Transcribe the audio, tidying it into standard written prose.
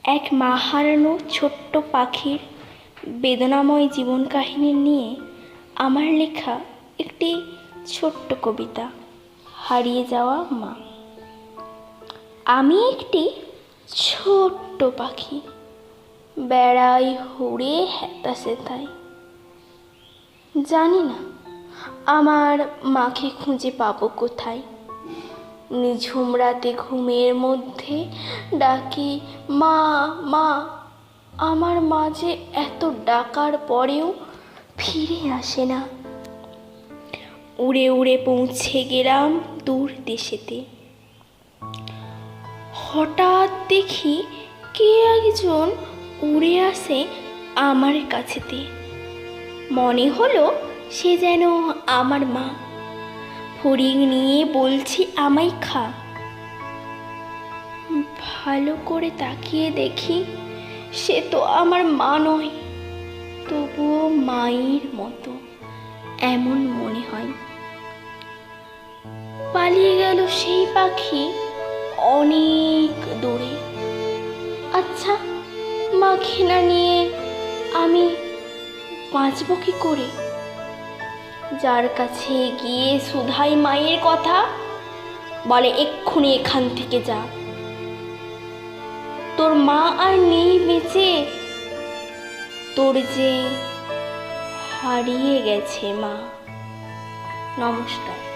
এক মা হারানো ছোট্ট পাখির বেদনাময় জীবন কাহিনী নিয়ে আমার লেখা একটি ছোট্ট কবিতা, হারিয়ে যাওয়া মা। আমি একটি ছোট্ট পাখি, বেড়াই হুড়ে হ্যাতাশেতায়। জানি না আমার মাকে খুঁজে পাবো কোথায়। নিঝুম রাতে ঘুমের মধ্যে ডাকি মা মা। আমার মা যে এত ডাকার পরেও ফিরে আসে না। উড়ে উড়ে পৌঁছে গেলাম দূর দেশেতে। হঠাৎ দেখি কে একজন উড়ে আসে আমার কাছেতে। মনে হলো সে যেন আমার মা। ফড়িং নিয়ে বলছি আমায় খা। ভালো করে তাকিয়ে দেখি সে তো আমার মা নয়, তবুও মায়ের মতো এমন মনে হয়। পালিয়ে গেল সেই পাখি অনেক দূরে। আচ্ছা, মাকে না নিয়ে আমি বাঁচব কি করে? যার কাছে গিয়ে শুধাই মায়ের কথা, বলে এক্ষুনি এখান থেকে যা। তোর মা আর নেই বেঁচে, তোর যে হারিয়ে গেছে মা। নমস্কার।